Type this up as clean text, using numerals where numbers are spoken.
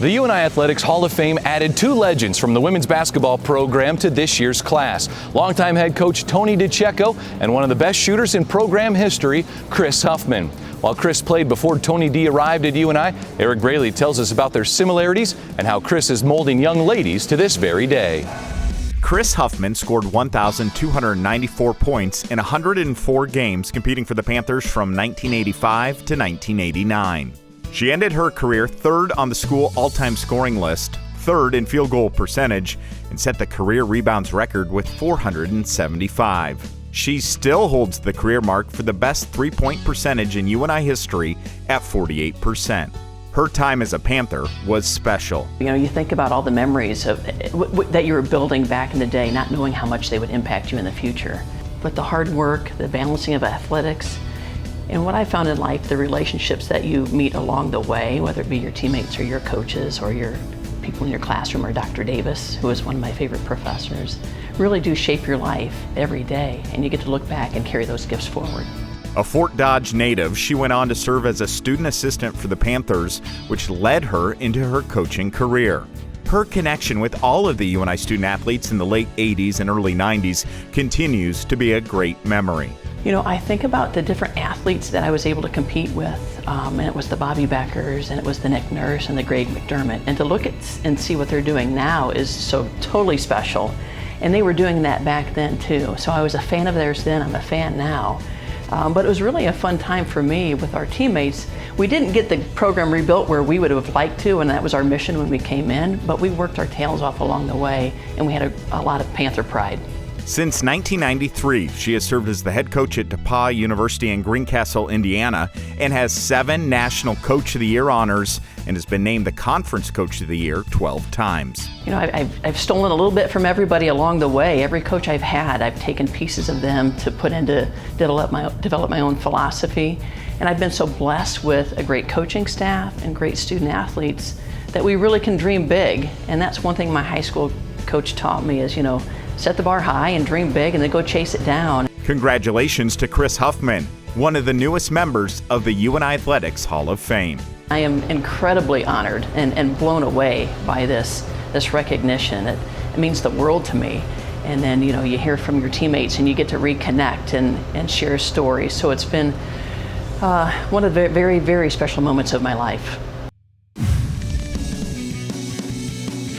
The UNI Athletics Hall of Fame added 2 legends from the women's basketball program to this year's class. Longtime head coach Tony DiCecco and one of the best shooters in program history, Kris Huffman. While Kris played before Tony D arrived at UNI, Eric Braley tells us about their similarities and how Kris is molding young ladies to this very day. Kris Huffman scored 1,294 points in 104 games competing for the Panthers from 1985 to 1989. She ended her career 3rd on the school all-time scoring list, 3rd in field goal percentage, and set the career rebounds record with 475. She still holds the career mark for the best three-point percentage in UNI history at 48%. Her time as a Panther was special. You know, you think about all the memories that you were building back in the day, not knowing how much they would impact you in the future. But the hard work, the balancing of athletics, and what I found in life, the relationships that you meet along the way, whether it be your teammates or your coaches or your people in your classroom or Dr. Davis, who is one of my favorite professors, really do shape your life every day, and you get to look back and carry those gifts forward. A Fort Dodge native, she went on to serve as a student assistant for the Panthers, which led her into her coaching career. Her connection with all of the UNI student athletes in the late 80s and early 90s continues to be a great memory. You know, I think about the different athletes that I was able to compete with, and it was the Bobby Beckers, and it was the Nick Nurse, and the Greg McDermott, and to look at and see what they're doing now is so totally special, and they were doing that back then too. So I was a fan of theirs then, I'm a fan now. But it was really a fun time for me with our teammates. We didn't get the program rebuilt where we would have liked to, and that was our mission when we came in, but we worked our tails off along the way, and we had a lot of Panther pride. Since 1993, she has served as the head coach at DePauw University in Greencastle, Indiana, and has 7 National Coach of the Year honors and has been named the Conference Coach of the Year 12 times. You know, I've stolen a little bit from everybody along the way. Every coach I've had, I've taken pieces of them to put into develop my own philosophy. And I've been so blessed with a great coaching staff and great student athletes that we really can dream big. And that's one thing my high school coach taught me is, you know, set the bar high and dream big and then go chase it down. Congratulations to Kris Huffman, one of the newest members of the UNI Athletics Hall of Fame. I am incredibly honored and blown away by this recognition. It means the world to me. And then, you know, you hear from your teammates and you get to reconnect and share stories. So it's been one of the very, very special moments of my life.